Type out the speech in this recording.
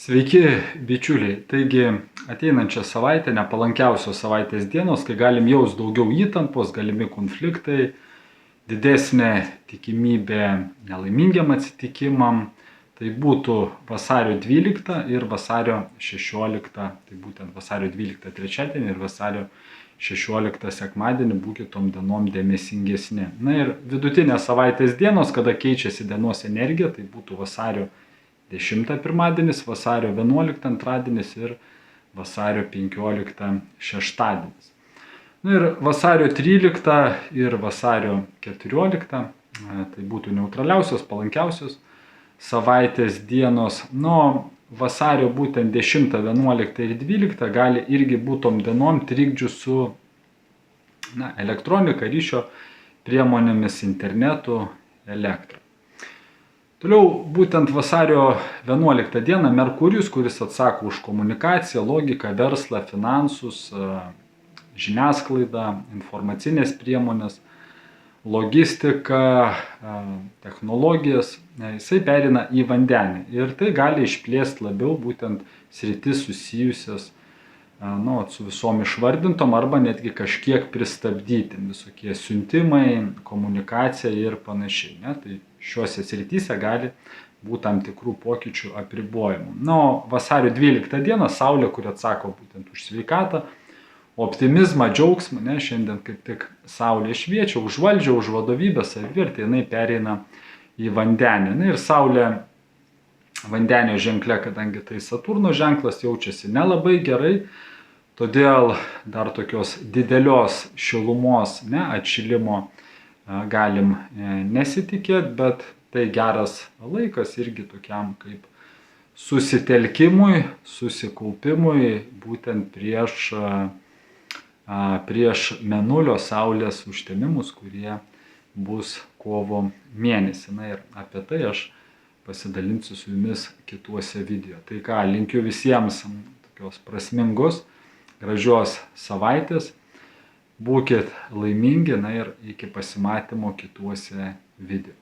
Sveiki, bičiuliai. Taigi, ateinančią savaitę, nepalankiausios savaitės dienos, kai galim jaus daugiau įtampos, galimi konfliktai, didesnė tikimybė nelaimingiam atsitikimam, tai būtų vasario 12 ir vasario 16, tai būtent vasario 12 trečiadienį ir vasario 16 sekmadienį būkite tom dienom dėmesingesni. Na ir vidutinės savaitės dienos, kada keičiasi dienos energija, tai būtų vasario 10 pirmadienis, vasario 11 antradienis ir vasario 15 šeštadienis. Na ir vasario 13 ir vasario 14, tai būtų neutraliausios, palankiausios savaitės dienos. Nuo vasario būtent 10, 11 ir 12 gali irgi būtom dienom trikdžių su elektronika, ryšio priemonėmis, internetu, elektra. Toliau būtent vasario 11 dieną Merkurijus, kuris atsako už komunikaciją, logiką, verslą, finansus, žiniasklaidą, informacinės priemonės, logistiką, technologijas, jisai pereina į vandenį. Ir tai gali išplėsti labiau būtent sritis susijusias su visom išvardintom arba netgi kažkiek pristabdyti visokie siuntimai, komunikacija ir panašiai. Tai šiuose srityse gali būti tam tikrų pokyčių apribojimų. Vasario 12 dieną Saulė, kuri atsako būtent už sveikatą, optimizmą, džiaugsmą, šiandien kaip tik Saulė šviečia, už valdžią, už vadovybę, savivertę, jinai pereina į vandenį. Ir Saulė vandenio ženkle, kadangi tai Saturno ženklas, jaučiasi nelabai gerai, todėl dar tokios didelios šilumos, atšilimo galim nesitikėti, bet tai geras laikas irgi tokiam kaip susitelkimui, susikaupimui, būtent prieš Mėnulio Saulės užtemimus, kurie bus kovo mėnesį. Ir apie tai aš pasidalinsiu su jumis kituose video. Tai ką, linkiu visiems tokios prasmingos, gražios savaitės, būkit laimingi ir iki pasimatymo kituose video.